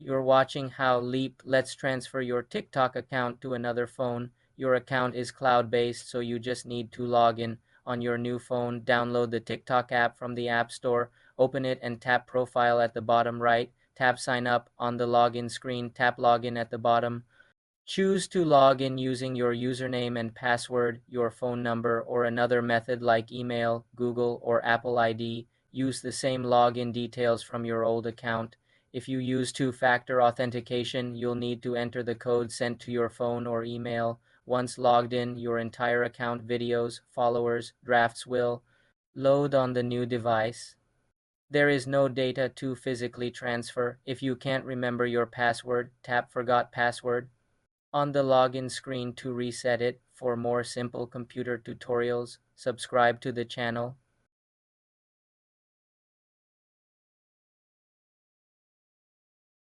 You're watching how Leap lets transfer your TikTok account to another phone. Your account is cloud-based, so you just need to log in on your new phone. Download the TikTok app from the App Store, open it and tap Profile at the bottom right. Tap Sign Up on the login screen, tap Login at the bottom. Choose to log in using your username and password, your phone number, or another method like email, Google, or Apple ID. Use the same login details from your old account. If you use two-factor authentication, you'll need to enter the code sent to your phone or email. Once logged in, your entire account videos, followers, drafts will load on the new device. There is no data to physically transfer. If you can't remember your password, tap Forgot Password on the login screen to reset it. For more simple computer tutorials, subscribe to the channel.